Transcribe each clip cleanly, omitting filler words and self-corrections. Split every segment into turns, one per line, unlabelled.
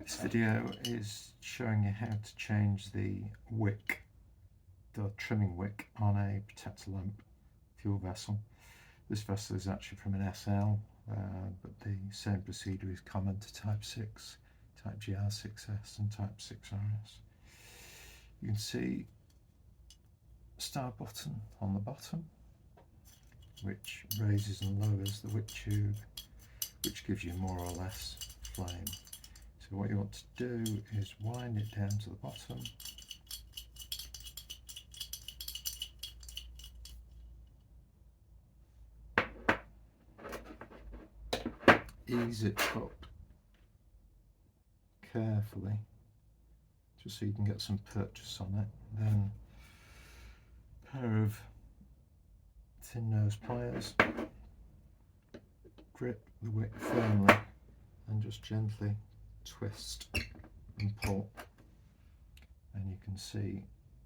This video is showing you how to change the wick, the trimming wick on a protector lamp fuel vessel. This vessel is actually from an SL, but the same procedure is common to Type 6, Type GR6S and Type 6RS. You can see a start button on the bottom, which raises and lowers the wick tube, which gives you more or less flame. So what you want to do is wind it down to the bottom, ease it up carefully just so you can get some purchase on it, then a pair of thin nose pliers, grip the wick firmly and just gently twist and pull, and you can see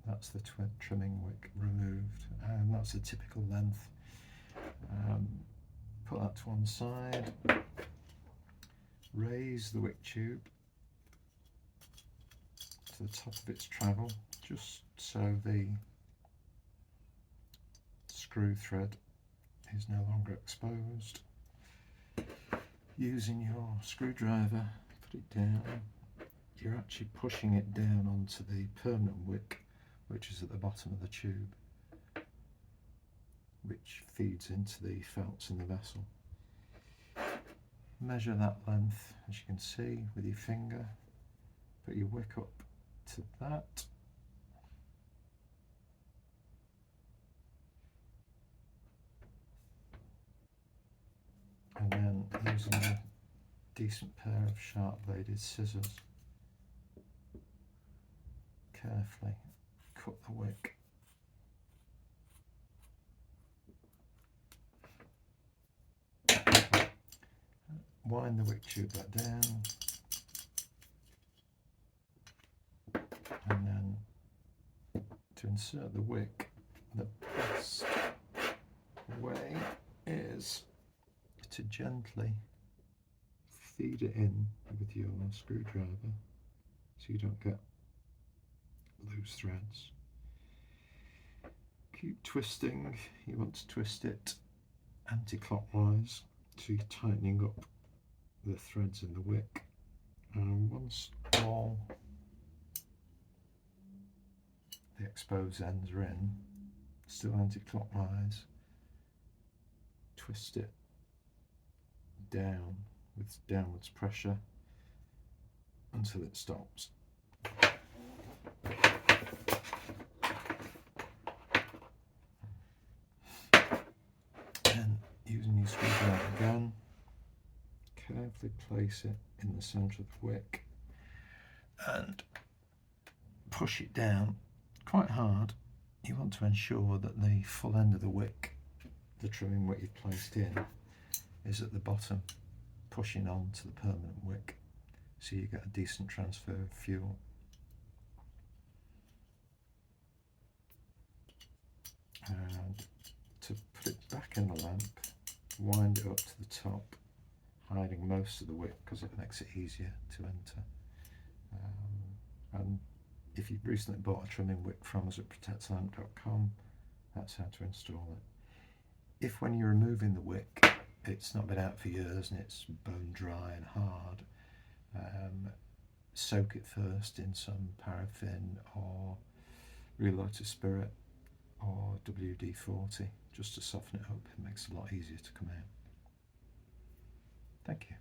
that's the trimming wick removed, and that's the typical length. Put that to one side, raise the wick tube to the top of its travel just so the screw thread is no longer exposed. Using your screwdriver, put it down. You're actually pushing it down onto the permanent wick, which is at the bottom of the tube, which feeds into the felts in the vessel. Measure that length, as you can see, with your finger. Put your wick up to that. And then, using a decent pair of sharp bladed scissors, carefully cut the wick. Wind the wick tube back down, and then to insert the wick, the best way is to gently feed it in with your screwdriver so you don't get loose threads. Keep twisting. You want to twist it anti-clockwise so you're tightening up the threads in the wick, and once all the exposed ends are in, still anti-clockwise, twist it down with downwards pressure until it stops. And using your screwdriver again, carefully place it in the centre of the wick and push it down quite hard. You want to ensure that the full end of the wick, the trimming wick you've placed in, is at the bottom, pushing on to the permanent wick so you get a decent transfer of fuel. And to put it back in the lamp, wind it up to the top, hiding most of the wick because it makes it easier to enter. And if you've recently bought a trimming wick from us at protectlamp.com, that's how to install it. If when you're removing the wick it's not been out for years and it's bone dry and hard, soak it first in some paraffin or real lotus spirit or WD-40 just to soften it up. It makes it a lot easier to come out. Thank you.